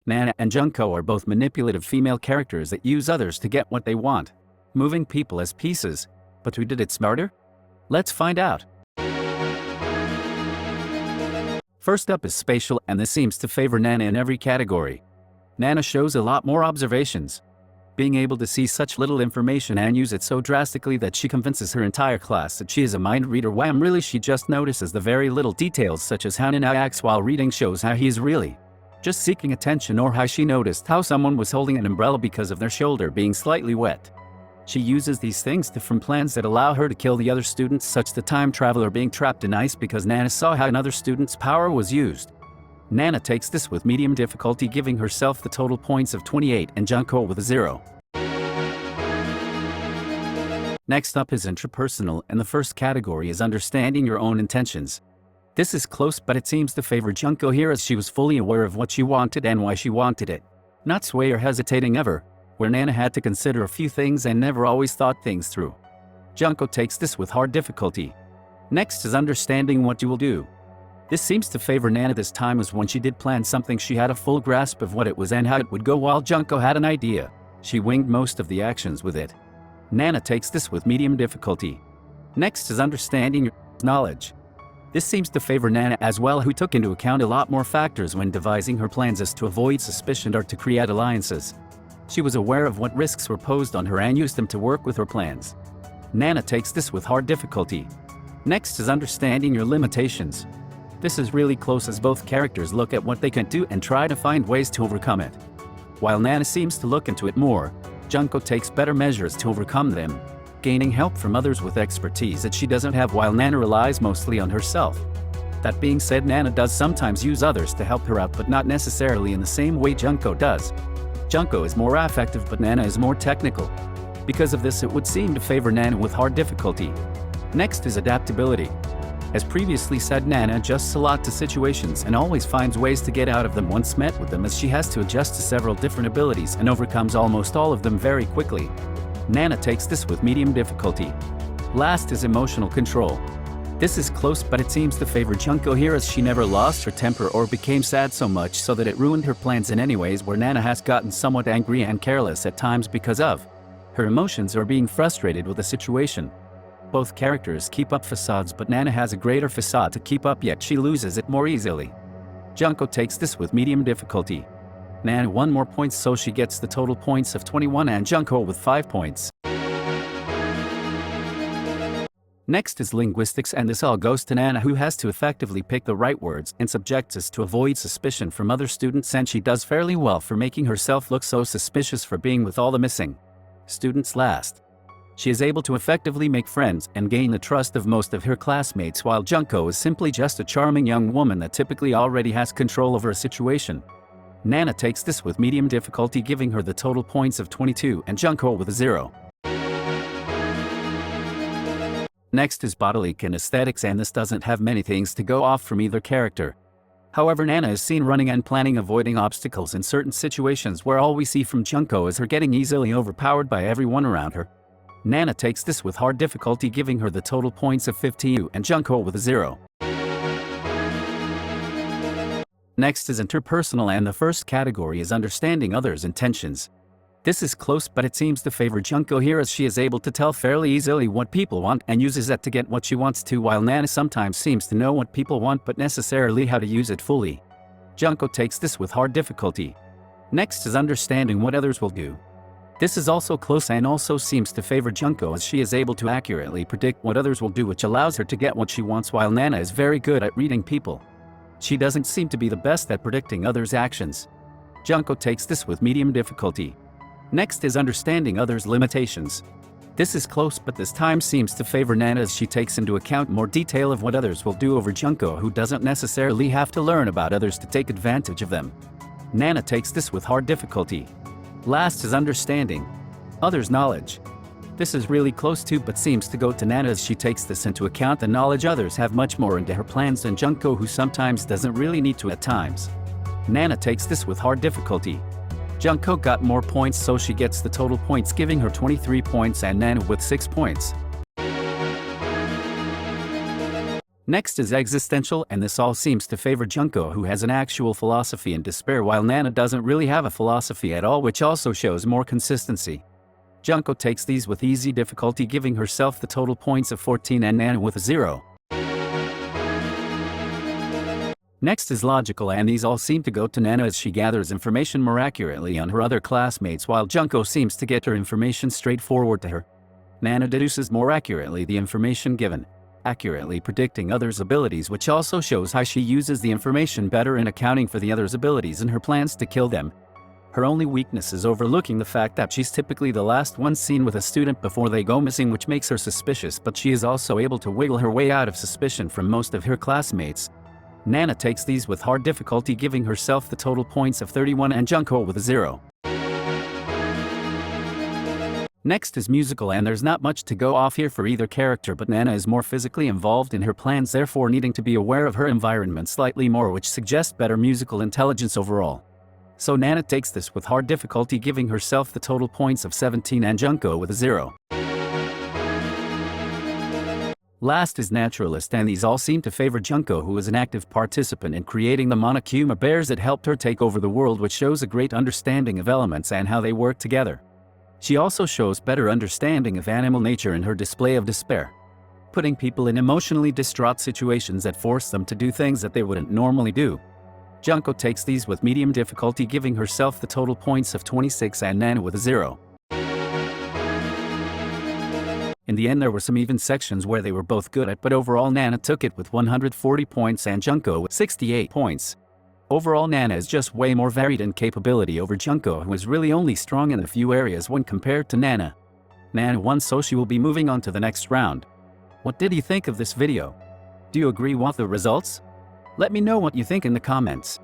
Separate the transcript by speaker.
Speaker 1: Nana and Junko are both manipulative female characters that use others to get what they want, moving people as pieces. But who did it smarter? Let's find out. First up is Spatial, and this seems to favor Nana in every category. Nana shows a lot more observations, being able to see such little information and use it so drastically that she convinces her entire class that she is a mind reader. Wham, really, she just notices the very little details, such as how Nana acts while reading shows how he is really just seeking attention, or how she noticed how someone was holding an umbrella because of their shoulder being slightly wet. She uses these things to form plans that allow her to kill the other students, such the time traveler being trapped in ice because Nana saw how another student's power was used. Nana takes this with medium difficulty, giving herself the total points of 28 and Junko with a 0. Next up is Interpersonal, and the first category is understanding your own intentions. This is close, but it seems to favor Junko here, as she was fully aware of what she wanted and why she wanted it, not sway or hesitating ever, where Nana had to consider a few things and never always thought things through. Junko takes this with hard difficulty. Next is understanding what you will do. This seems to favor Nana this time, as when she did plan something she had a full grasp of what it was and how it would go, while Junko had an idea. She winged most of the actions with it. Nana takes this with medium difficulty. Next is understanding your knowledge. This seems to favor Nana as well, who took into account a lot more factors when devising her plans, as to avoid suspicion or to create alliances. She was aware of what risks were posed on her and used them to work with her plans. Nana takes this with hard difficulty. Next is understanding your limitations. This is really close, as both characters look at what they can do and try to find ways to overcome it. While Nana seems to look into it more, Junko takes better measures to overcome them, gaining help from others with expertise that she doesn't have, while Nana relies mostly on herself. That being said, Nana does sometimes use others to help her out, but not necessarily in the same way Junko does. Junko is more affective, but Nana is more technical. Because of this, it would seem to favor Nana with hard difficulty. Next is adaptability. As previously said, Nana adjusts a lot to situations and always finds ways to get out of them once met with them, as she has to adjust to several different abilities and overcomes almost all of them very quickly. Nana takes this with medium difficulty. Last is emotional control. This is close, but it seems to favor Junko here, as she never lost her temper or became sad so much so that it ruined her plans in any ways, where Nana has gotten somewhat angry and careless at times because of her emotions or being frustrated with a situation. Both characters keep up facades, but Nana has a greater facade to keep up, yet she loses it more easily. Junko takes this with medium difficulty. Nana 1 more points, so she gets the total points of 21 and Junko with 5 points. Next is linguistics, and this all goes to Nana, who has to effectively pick the right words and subjects to avoid suspicion from other students, and she does fairly well for making herself look so suspicious for being with all the missing students last. She is able to effectively make friends and gain the trust of most of her classmates, while Junko is simply just a charming young woman that typically already has control over a situation. Nana takes this with medium difficulty, giving her the total points of 22 and Junko with a 0. Next is bodily kinesthetics, and this doesn't have many things to go off from either character. However, Nana is seen running and planning, avoiding obstacles in certain situations, where all we see from Junko is her getting easily overpowered by everyone around her. Nana takes this with hard difficulty, giving her the total points of 52 and Junko with a 0. Next is interpersonal, and the first category is understanding others' intentions. This is close, but it seems to favor Junko here, as she is able to tell fairly easily what people want and uses that to get what she wants to, while Nana sometimes seems to know what people want but necessarily how to use it fully. Junko takes this with hard difficulty. Next is understanding what others will do. This is also close and also seems to favor Junko, as she is able to accurately predict what others will do, which allows her to get what she wants, while Nana is very good at reading people. She doesn't seem to be the best at predicting others' actions. Junko takes this with medium difficulty. Next is understanding others' limitations. This is close, but this time seems to favor Nana, as she takes into account more detail of what others will do over Junko, who doesn't necessarily have to learn about others to take advantage of them. Nana takes this with hard difficulty. Last is understanding others' knowledge. This is really close too, but seems to go to Nana, as she takes this into account the knowledge others have much more into her plans than Junko, who sometimes doesn't really need to at times. Nana takes this with hard difficulty. Junko got more points, so she gets the total points, giving her 23 points and Nana with 6 points. Next is Existential, and this all seems to favor Junko, who has an actual philosophy in despair, while Nana doesn't really have a philosophy at all, which also shows more consistency. Junko takes these with easy difficulty, giving herself the total points of 14 and Nana with 0. Next is Logical, and these all seem to go to Nana as she gathers information more accurately on her other classmates, while Junko seems to get her information straightforward to her. Nana deduces more accurately the information given, accurately predicting others' abilities, which also shows how she uses the information better in accounting for the others' abilities and her plans to kill them. Her only weakness is overlooking the fact that she's typically the last one seen with a student before they go missing, which makes her suspicious, but she is also able to wiggle her way out of suspicion from most of her classmates. Nana takes these with hard difficulty, giving herself the total points of 31 and Junko with 0. Next is Musical, and there's not much to go off here for either character, but Nana is more physically involved in her plans, therefore needing to be aware of her environment slightly more, which suggests better musical intelligence overall. So Nana takes this with hard difficulty, giving herself the total points of 17 and Junko with 0. Last is Naturalist, and these all seem to favor Junko, who is an active participant in creating the Monokuma bears that helped her take over the world, which shows a great understanding of elements and how they work together. She also shows better understanding of animal nature in her display of despair, putting people in emotionally distraught situations that force them to do things that they wouldn't normally do. Junko takes these with medium difficulty, giving herself the total points of 26 and Nana with 0. In the end, there were some even sections where they were both good at, but overall Nana took it with 140 points and Junko with 68 points. Overall, Nana is just way more varied in capability over Junko, who is really only strong in a few areas when compared to Nana. Nana won, so she will be moving on to the next round. What did you think of this video? Do you agree with the results? Let me know what you think in the comments.